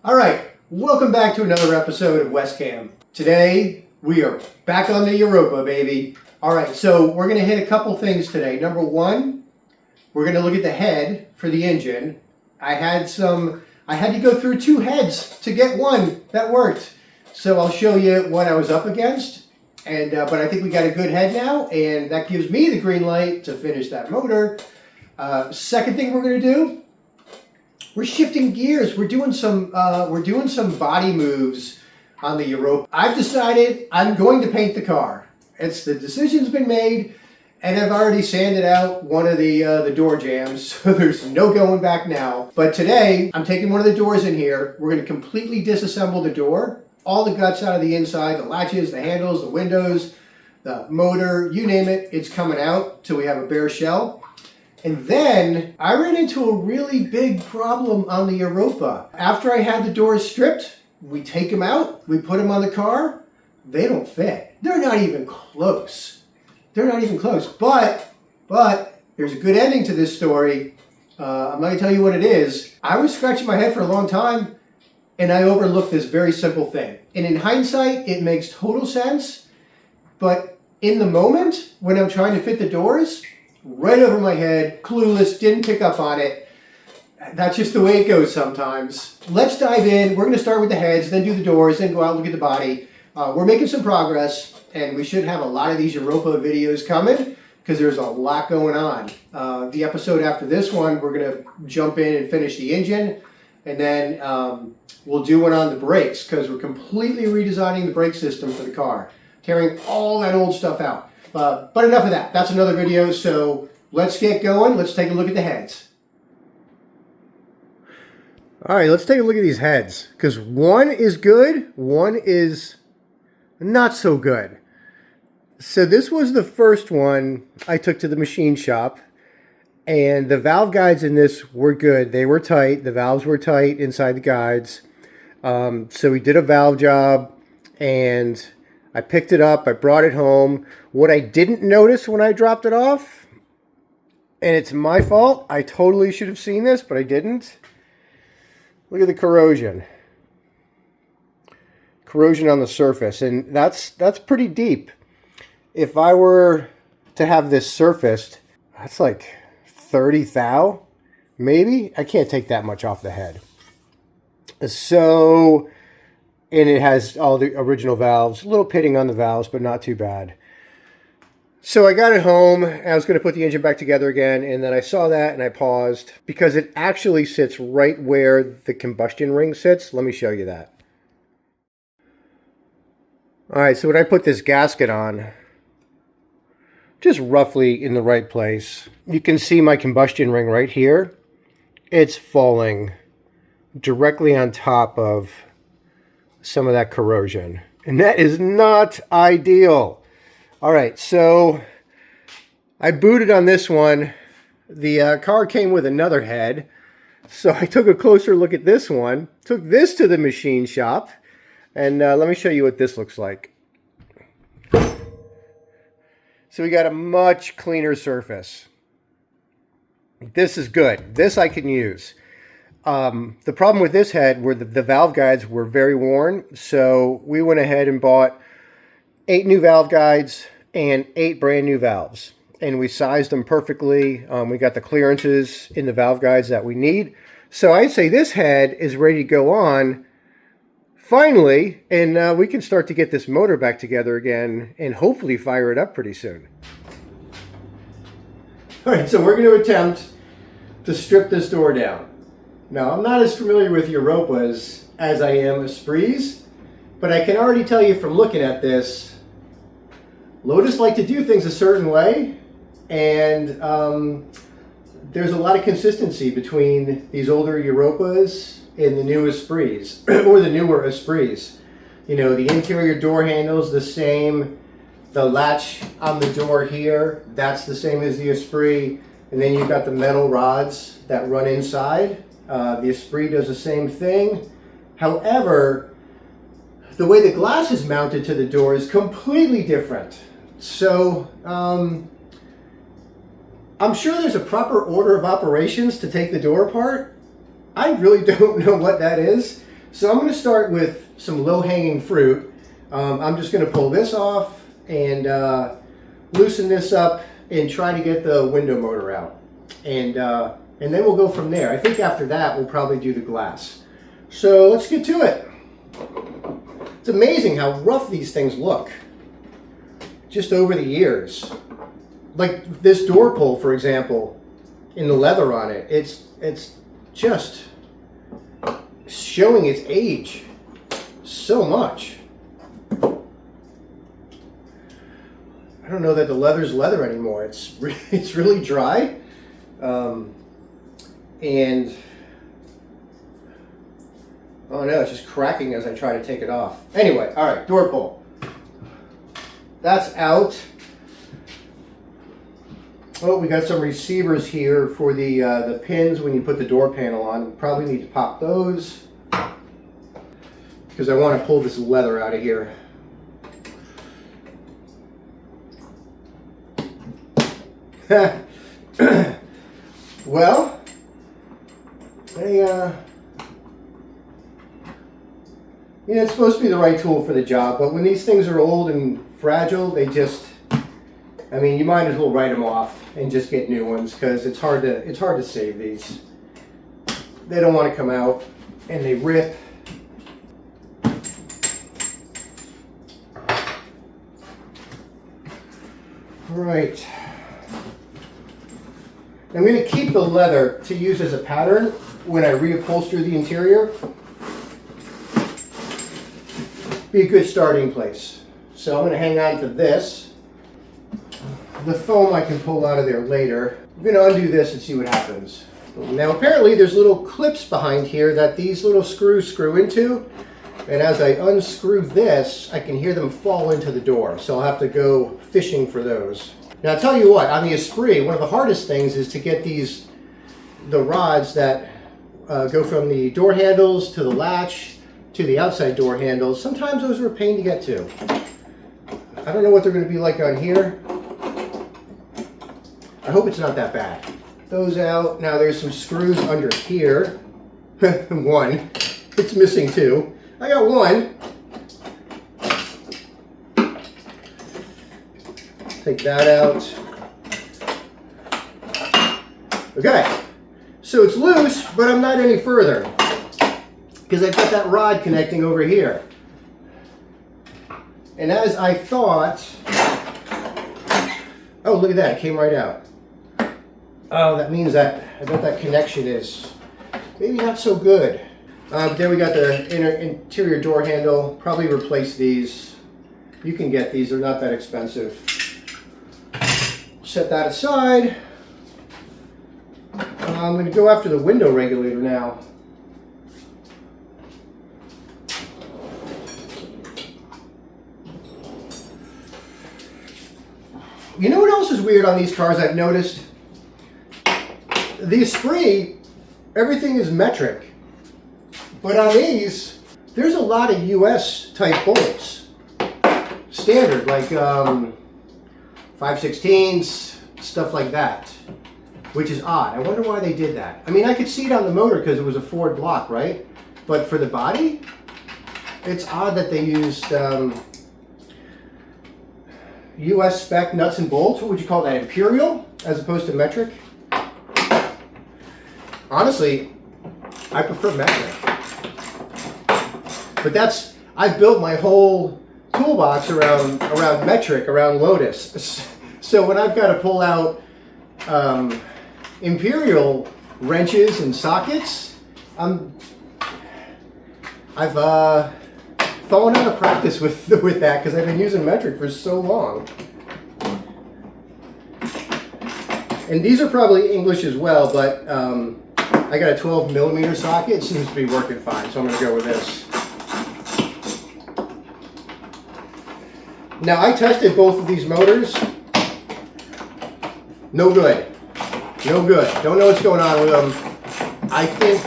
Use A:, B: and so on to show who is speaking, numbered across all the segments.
A: All right, welcome back to another episode of Westcam. Today, we are back on the Europa, baby. All right, so we're going to hit a couple things today. Number one, we're going to look at the head for the engine. I had to go through two heads to get one that worked. So I'll show you what I was up against. But I think we got a good head now, and that gives me the green light to finish that motor. Second thing we're going to do, we're shifting gears. We're doing some body moves on the Europa. I've decided I'm going to paint the car. The decision's been made, and I've already sanded out one of the door jambs, so there's no going back now. But today, I'm taking one of the doors in here. We're going to completely disassemble the door, all the guts out of the inside, the latches, the handles, the windows, the motor, you name it, it's coming out till we have a bare shell. And then I ran into a really big problem on the Europa. After I had the doors stripped, we take them out, we put them on the car, they don't fit. They're not even close. They're not even close. But there's a good ending to this story. I'm not going to tell you what it is. I was scratching my head for a long time, and I overlooked this very simple thing. And in hindsight, it makes total sense. But in the moment, when I'm trying to fit the doors, right over my head, clueless, didn't pick up on it. That's just the way it goes sometimes. Let's dive in. We're going to start with the heads, then do the doors, then go out and look at the body. We're making some progress, and we should have a lot of these Europa videos coming because there's a lot going on. The episode after this one, we're going to jump in and finish the engine, and then we'll do one on the brakes because we're completely redesigning the brake system for the car, tearing all that old stuff out. But enough of that. That's another video, so let's get going. Let's take a look at the heads. All right, let's take a look at these heads, because one is good, one is not so good. So this was the first one I took to the machine shop, and the valve guides in this were good. They were tight. The valves were tight inside the guides. So we did a valve job, and I picked it up, I brought it home. What I didn't notice when I dropped it off, and it's my fault, I totally should have seen this, but I didn't. Look at the corrosion. Corrosion on the surface, and that's pretty deep. If I were to have this surfaced, that's like 30 thou, maybe? I can't take that much off the head. So, and it has all the original valves, a little pitting on the valves, but not too bad. So I got it home, I was going to put the engine back together again, and then I saw that and I paused because it actually sits right where the combustion ring sits. Let me show you that. Alright, so when I put this gasket on, just roughly in the right place, you can see my combustion ring right here. It's falling directly on top of some of that corrosion, and that is not ideal. All right, so I booted on this one. The car came with another head, so I took a closer look at this one, took this to the machine shop, and let me show you what this looks like. So we got a much cleaner surface. This is good. This I can use. The problem with this head were the valve guides were very worn, so we went ahead and bought 8 new valve guides and 8 brand new valves, and we sized them perfectly. We got the clearances in the valve guides that we need, so I'd say this head is ready to go on finally, and we can start to get this motor back together again and hopefully fire it up pretty soon. All right, so we're going to attempt to strip this door down. Now, I'm not as familiar with Europas as I am Esprits, but I can already tell you from looking at this, Lotus like to do things a certain way, and there's a lot of consistency between these older Europas and the new Esprits, or the newer Esprits. You know, the interior door handle's the same, the latch on the door here, that's the same as the Esprit, and then you've got the metal rods that run inside. The Esprit does the same thing. However, the way the glass is mounted to the door is completely different. So, I'm sure there's a proper order of operations to take the door apart. I really don't know what that is. So I'm going to start with some low-hanging fruit. I'm just going to pull this off and loosen this up and try to get the window motor out. And then we'll go from there. I think after that we'll probably do the glass. So let's get to it. It's amazing how rough these things look just over the years. Like this door pull, for example, in the leather on it, it's just showing its age so much. I don't know that the leather's leather anymore. It's really dry, and oh no, it's just cracking as I try to take it off. Anyway, all right, door pull. That's out. Oh, we got some receivers here for the pins when you put the door panel on. Probably need to pop those because I want to pull this leather out of here. Well, it's supposed to be the right tool for the job, but when these things are old and fragile, they just, I mean, you might as well write them off and just get new ones because it's hard to save these. They don't want to come out and they rip. All right. I'm going to keep the leather to use as a pattern when I reupholster the interior. Be a good starting place. So I'm going to hang on to this. The foam I can pull out of there later. I'm going to undo this and see what happens. Now apparently there's little clips behind here that these little screws screw into. And as I unscrew this, I can hear them fall into the door. So I'll have to go fishing for those. Now I'll tell you what, on the Esprit, one of the hardest things is to get the rods that go from the door handles to the latch to the outside door handles. Sometimes those are a pain to get to. I don't know what they're going to be like on here. I hope it's not that bad. Those out. Now there's some screws under here. One. It's missing two. I got one. Take that out. Okay. So it's loose, but I'm not any further because I've got that rod connecting over here. And as I thought, oh, look at that, it came right out. Oh, that means that I bet that connection is maybe not so good. Then we got the interior door handle. Probably replace these. You can get these, they're not that expensive. Set that aside. I'm going to go after the window regulator now. You know what else is weird on these cars I've noticed? The Esprit, everything is metric. But on these, there's a lot of US type bolts. Standard, like 5/16s, stuff like that. Which is odd. I wonder why they did that. I mean, I could see it on the motor because it was a Ford block, right? But for the body, it's odd that they used US spec nuts and bolts. What would you call that? Imperial as opposed to metric? Honestly, I prefer metric. But I've built my whole toolbox around metric, around Lotus. So when I've got to pull out Imperial wrenches and sockets, I've fallen out of practice with that because I've been using metric for so long. And these are probably English as well, but I got a 12mm socket. It seems to be working fine, so I'm going to go with this. Now I tested both of these motors. No good. No good. Don't know what's going on with them. I think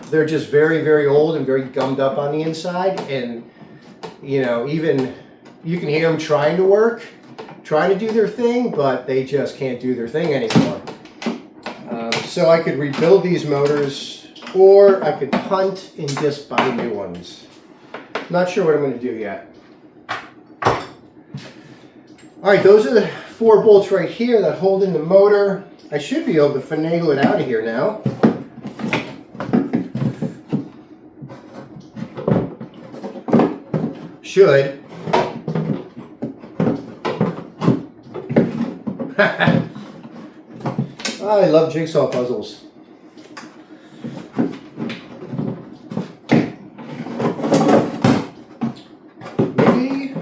A: they're just very, very old and very gummed up on the inside. And, you know, even you can hear them trying to work, trying to do their thing, but they just can't do their thing anymore. So I could rebuild these motors or I could punt and just buy new ones. Not sure what I'm going to do yet. All right, those are the 4 bolts right here that hold in the motor. I should be able to finagle it out of here now. Should. I love jigsaw puzzles. Maybe.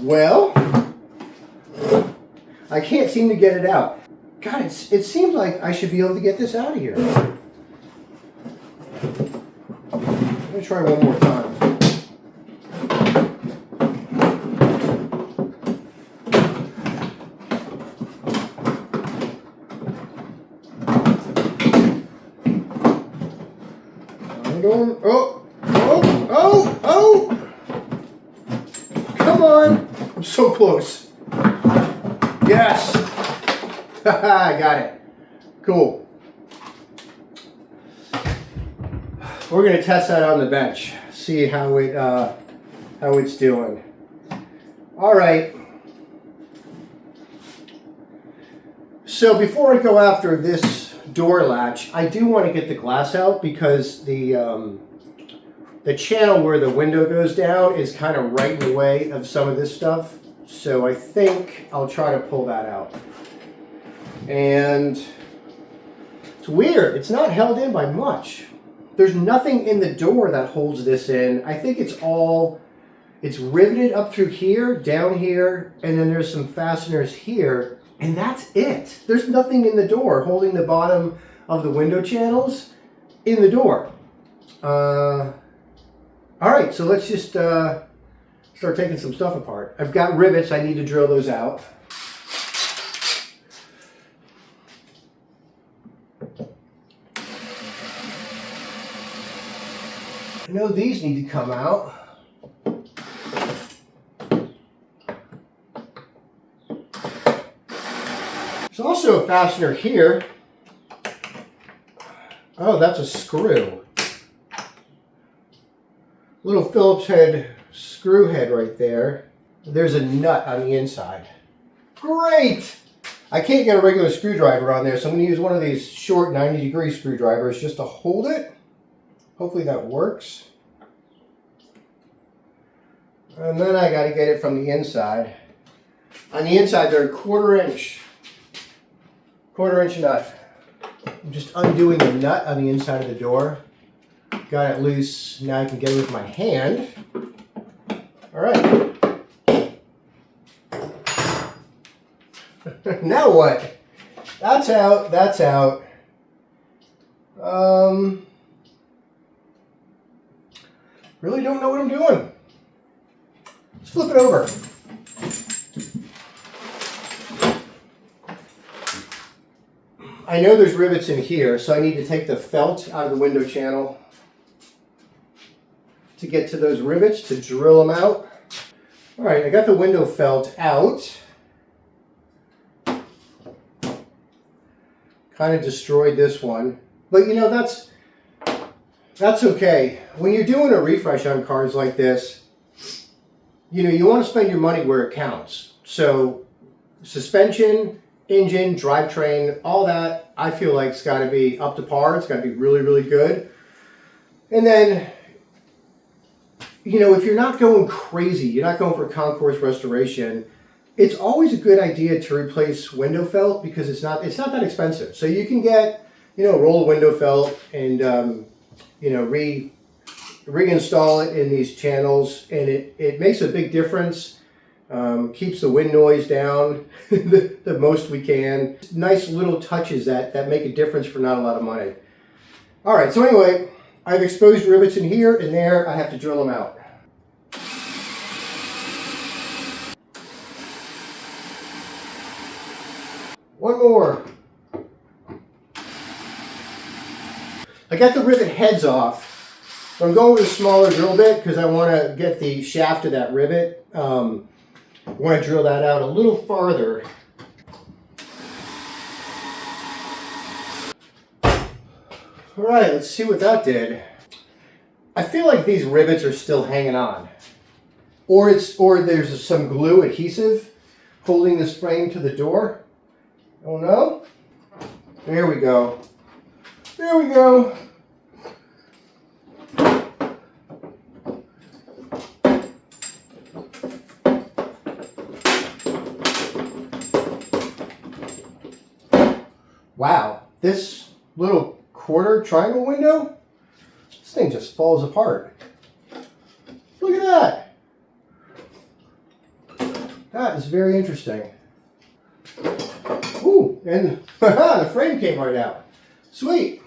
A: Well, I can't seem to get it out. God, it seems like I should be able to get this out of here. I'm going to try one more time. I'm going, oh! Come on! I'm so close. Yes! I got it. Cool. We're going to test that on the bench. See how it's doing. All right. So before I go after this door latch, I do want to get the glass out because the channel where the window goes down is kind of right in the way of some of this stuff. So I think I'll try to pull that out. And it's weird. It's not held in by much. There's nothing in the door that holds this in. I think it's riveted up through here, down here, and then there's some fasteners here, and that's it. There's nothing in the door holding the bottom of the window channels in the door. All right, so let's just start taking some stuff apart. I've got rivets. I need to drill those out. I know these need to come out. There's also a fastener here. Oh, that's a screw. Little Phillips head screw head right there. There's a nut on the inside. Great! I can't get a regular screwdriver on there, so I'm going to use one of these short 90-degree screwdrivers just to hold it. Hopefully that works. And then I got to get it from the inside. On the inside, they're a quarter inch nut. I'm just undoing the nut on the inside of the door. Got it loose. Now I can get it with my hand. All right. Now what? That's out. That's out. Really don't know what I'm doing. Let's flip it over. I know there's rivets in here, so I need to take the felt out of the window channel to get to those rivets to drill them out. All right, I got the window felt out. Kind of destroyed this one, but you know, that's okay. When you're doing a refresh on cars like this, you know, you want to spend your money where it counts. So suspension, engine, drivetrain, all that, I feel like it's got to be up to par. It's got to be really, really good. And then, you know, if you're not going crazy, you're not going for a concourse restoration, it's always a good idea to replace window felt because it's not that expensive. So you can get, you know, a roll of window felt and, you know, reinstall it in these channels, and it makes a big difference. Keeps the wind noise down the most we can. Nice little touches that make a difference for not a lot of money. All right, so anyway, I've exposed rivets in here and there. I have to drill them out. One more. I got the rivet heads off. I'm going with a smaller drill bit because I want to get the shaft of that rivet. I want to drill that out a little farther. All right, let's see what that did. I feel like these rivets are still hanging on. Or there's some glue adhesive holding this frame to the door. Oh no. There we go. There we go. Wow, this little quarter triangle window, this thing just falls apart. Look at that. That is very interesting. Ooh, and the frame came right out. Sweet.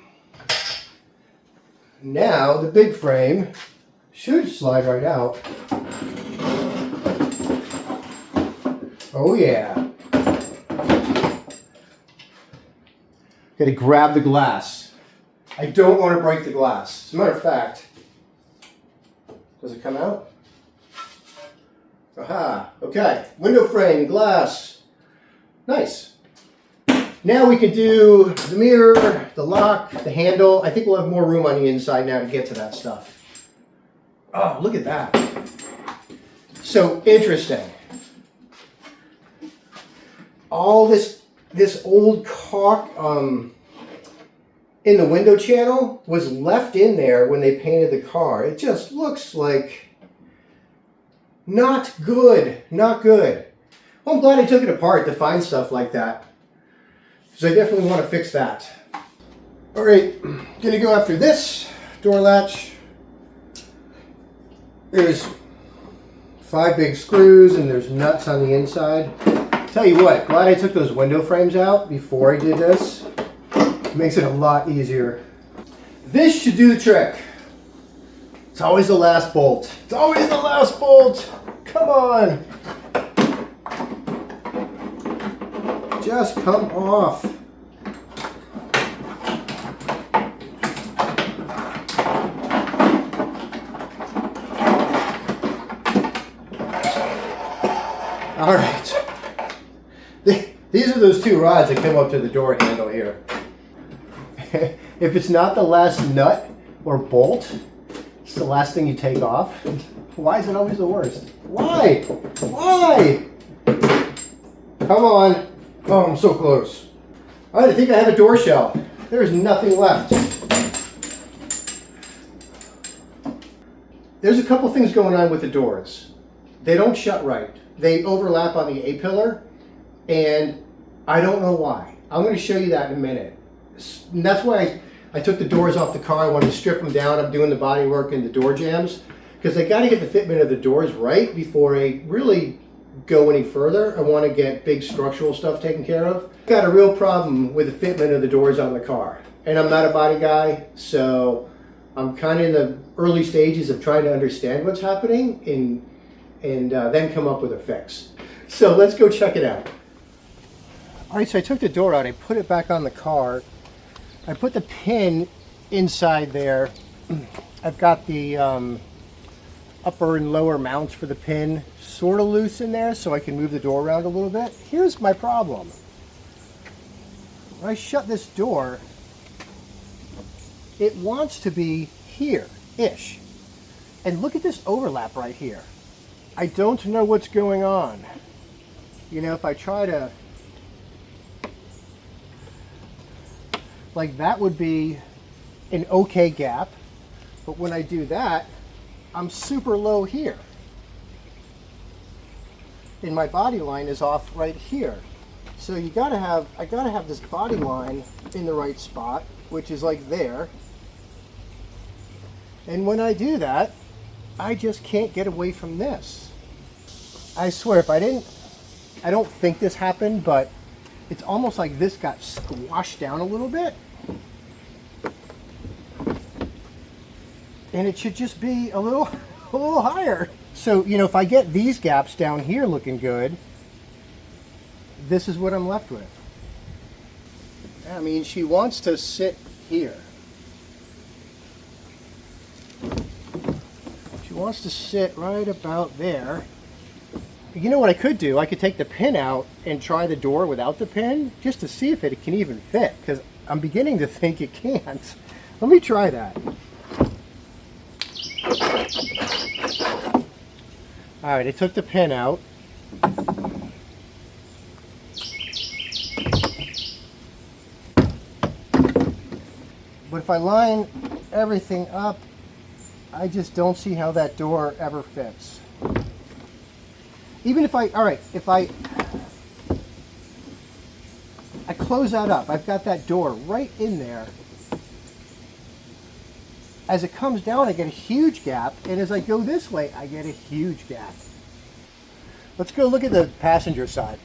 A: Now the big frame should slide right out. Oh yeah. Gotta grab the glass. I don't want to break the glass. As a matter of fact, does it come out? Aha, okay. Window frame, glass. Nice. Now we can do the mirror, the lock, the handle. I think we'll have more room on the inside now to get to that stuff. Oh, look at that. So interesting. All this old caulk in the window channel was left in there when they painted the car. It just looks like not good, not good. Well, I'm glad I took it apart to find stuff like that, because I definitely want to fix that. All right, gonna go after this door latch. There's 5 big screws and there's nuts on the inside. Tell you what, glad I took those window frames out before I did this. It makes it a lot easier. This should do the trick. It's always the last bolt. It's always the last bolt. Come on. Just come off. All right. These are those 2 rods that come up to the door handle here. If it's not the last nut or bolt, it's the last thing you take off. Why is it always the worst? Why? Why? Come on. Oh, I'm so close. All right, I think I have a door shell. There's nothing left. There's a couple things going on with the doors. They don't shut right. They overlap on the A-pillar, and I don't know why. I'm going to show you that in a minute. And that's why I took the doors off the car. I wanted to strip them down. I'm doing the body work and the door jambs, because I got to get the fitment of the doors right before I really go any further. I want to get big structural stuff taken care of. I've got a real problem with the fitment of the doors on the car, and I'm not a body guy, so I'm kind of in the early stages of trying to understand what's happening and then come up with a fix. So let's go check it out. All right, so I took the door out, I put it back on the car. I put the pin inside there. I've got the upper and lower mounts for the pin sort of loose in there, so I can move the door around a little bit. Here's my problem. When I shut this door, it wants to be here-ish. And look at this overlap right here. I don't know what's going on. You know, if I try to, like, that would be an okay gap, but when I do that, I'm super low here. And my body line is off right here. So I gotta have this body line in the right spot, which is like there. And when I do that, I just can't get away from this. I swear, if I don't think this happened, but it's almost like this got squashed down a little bit. And it should just be a little higher. So, you know, if I get these gaps down here looking good, this is what I'm left with. I mean, she wants to sit here. She wants to sit right about there. You know what I could do? I could take the pin out and try the door without the pin just to see if it can even fit, because I'm beginning to think it can't. Let me try that. All right, I took the pin out. But if I line everything up, I just don't see how that door ever fits. Even if I close that up, I've got that door right in there. As it comes down, I get a huge gap, and as I go this way, I get a huge gap. Let's go look at the passenger side.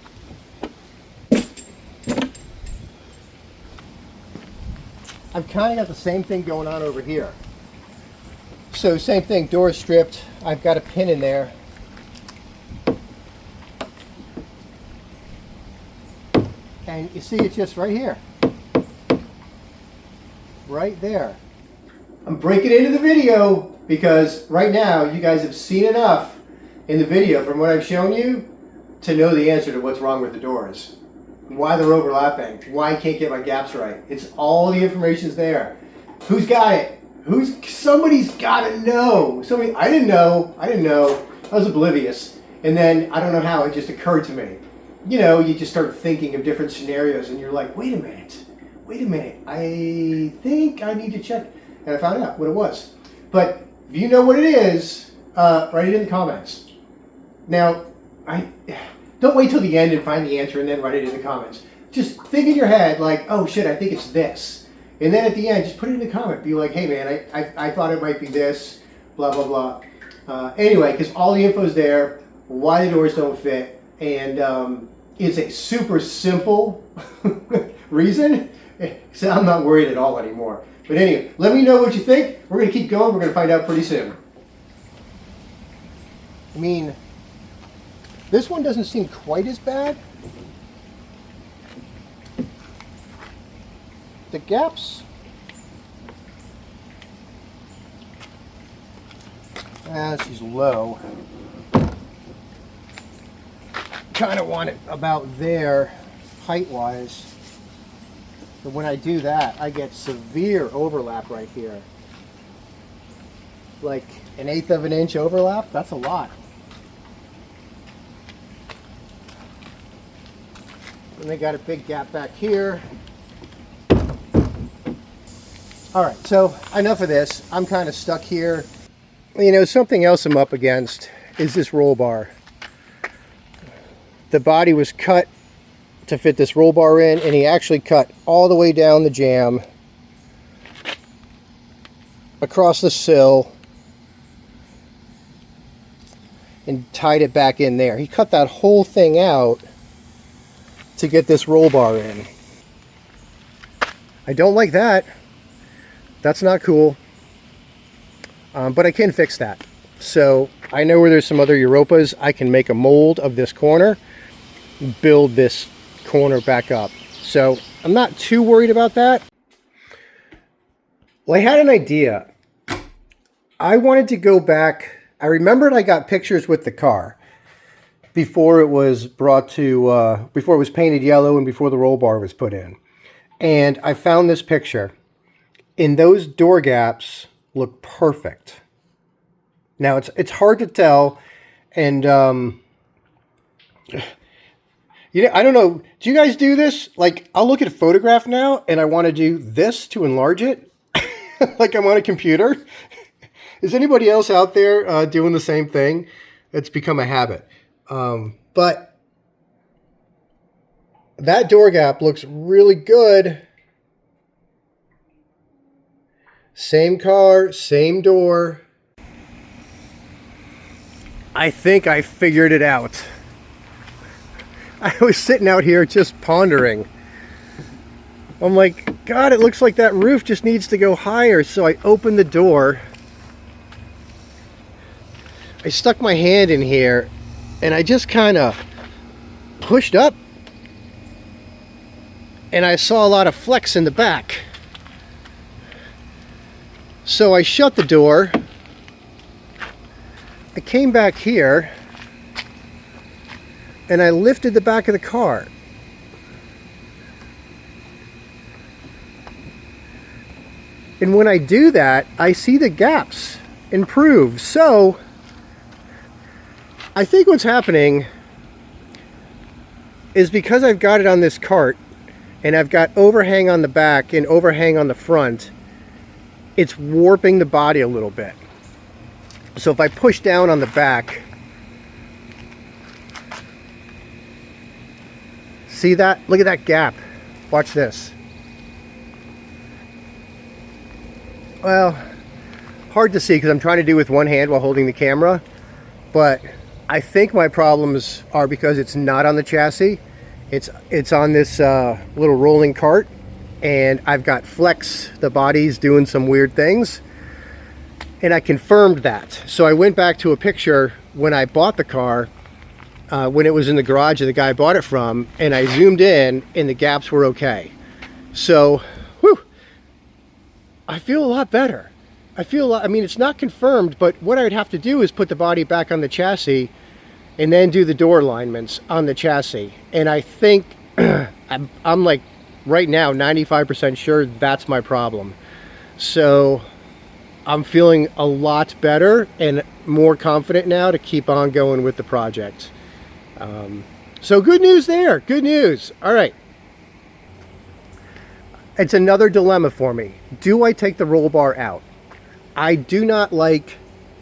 A: I've kind of got the same thing going on over here. So same thing, door stripped. I've got a pin in there. And you see it's just right here. Right there. I'm breaking into the video because right now you guys have seen enough in the video from what I've shown you to know the answer to what's wrong with the doors. Why they're overlapping, why I can't get my gaps right. It's all the information's there. Who's got it? Somebody's gotta know. I didn't know. I was oblivious. And then I don't know how it just occurred to me. You know, you just start thinking of different scenarios and you're like, wait a minute, I think I need to check. And I found out what it was. But if you know what it is, write it in the comments. Now, don't wait till the end and find the answer and then write it in the comments. Just think in your head like, oh shit, I think it's this. And then at the end, just put it in the comment. Be like, hey man, I thought it might be this, blah, blah, blah. Anyway, because all the info's there, why the doors don't fit, and it's a super simple reason, so I'm not worried at all anymore. But anyway, let me know what you think. We're going to keep going. We're going to find out pretty soon. I mean, this one doesn't seem quite as bad. The gaps, she's low. Kind of want it about there, height-wise. But when I do that, I get severe overlap right here. Like 1/8 of an inch overlap. That's a lot. And they got a big gap back here. All right, so enough of this. I'm kind of stuck here. You know, something else I'm up against is this roll bar. The body was cut to fit this roll bar in, and he actually cut all the way down the jamb, across the sill, and tied it back in there. He cut that whole thing out to get this roll bar in. I don't like that. That's not cool. But I can fix that. So I know where there's some other Europas. I can make a mold of this corner, build this corner back up. So I'm not too worried about that. Well, I had an idea. I wanted to go back. I remembered I got pictures with the car before it was brought to, before it was painted yellow and before the roll bar was put in. And I found this picture. And those door gaps look perfect. Now it's hard to tell, and you know, I don't know. Do you guys do this? Like, I'll look at a photograph now, and I want to do this to enlarge it, like I'm on a computer. Is anybody else out there doing the same thing? It's become a habit. But that door gap looks really good. Same car, same door. I think I figured it out. I was sitting out here just pondering. I'm like, God, it looks like that roof just needs to go higher. So I opened the door. I stuck my hand in here and I just kind of pushed up. And I saw a lot of flex in the back. So I shut the door. I came back here and I lifted the back of the car. And when I do that, I see the gaps improve. So I think what's happening is because I've got it on this cart and I've got overhang on the back and overhang on the front, it's warping the body a little bit. So if I push down on the back, see that? Look at that gap. Watch this. Well, hard to see because I'm trying to do with one hand while holding the camera, but I think my problems are because it's not on the chassis. It's on this little rolling cart, and I've got flex. The body's doing some weird things, and I confirmed that. So I went back to a picture when I bought the car, when it was in the garage that the guy bought it from, and I zoomed in, and the gaps were okay. So, whew, I feel a lot better. I mean, it's not confirmed, but what I'd have to do is put the body back on the chassis and then do the door alignments on the chassis. And I think, I'm like, right now, 95% sure that's my problem. So I'm feeling a lot better and more confident now to keep on going with the project. So good news there, good news. All right. It's another dilemma for me. Do I take the roll bar out? I do not like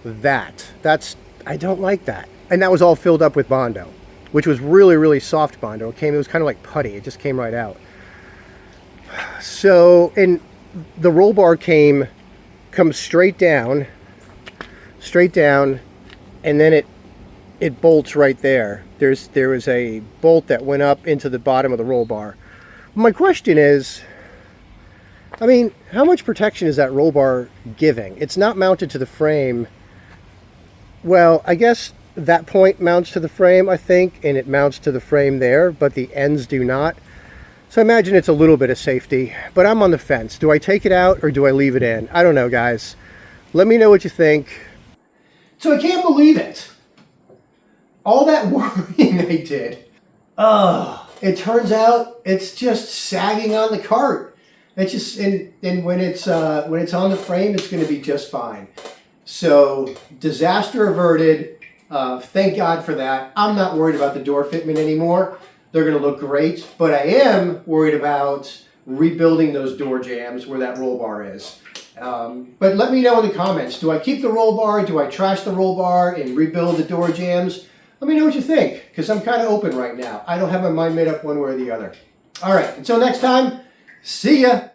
A: that. I don't like that. And that was all filled up with Bondo, which was really, really soft Bondo. It was kind of like putty. It just came right out. So, and the roll bar comes straight down, and then it bolts right there. There was a bolt that went up into the bottom of the roll bar. My question is, I mean, how much protection is that roll bar giving? It's not mounted to the frame. Well, I guess that point mounts to the frame, I think, and it mounts to the frame there, but the ends do not. So I imagine it's a little bit of safety, but I'm on the fence. Do I take it out or do I leave it in? I don't know, guys. Let me know what you think. So I can't believe it. All that worrying I did. It turns out it's just sagging on the cart. It's just, and when it's on the frame, it's going to be just fine. So disaster averted. Thank God for that. I'm not worried about the door fitment anymore. They're going to look great, but I am worried about rebuilding those door jambs where that roll bar is. But let me know in the comments. Do I keep the roll bar? Do I trash the roll bar and rebuild the door jambs? Let me know what you think, because I'm kind of open right now. I don't have my mind made up one way or the other. All right, until next time. See ya!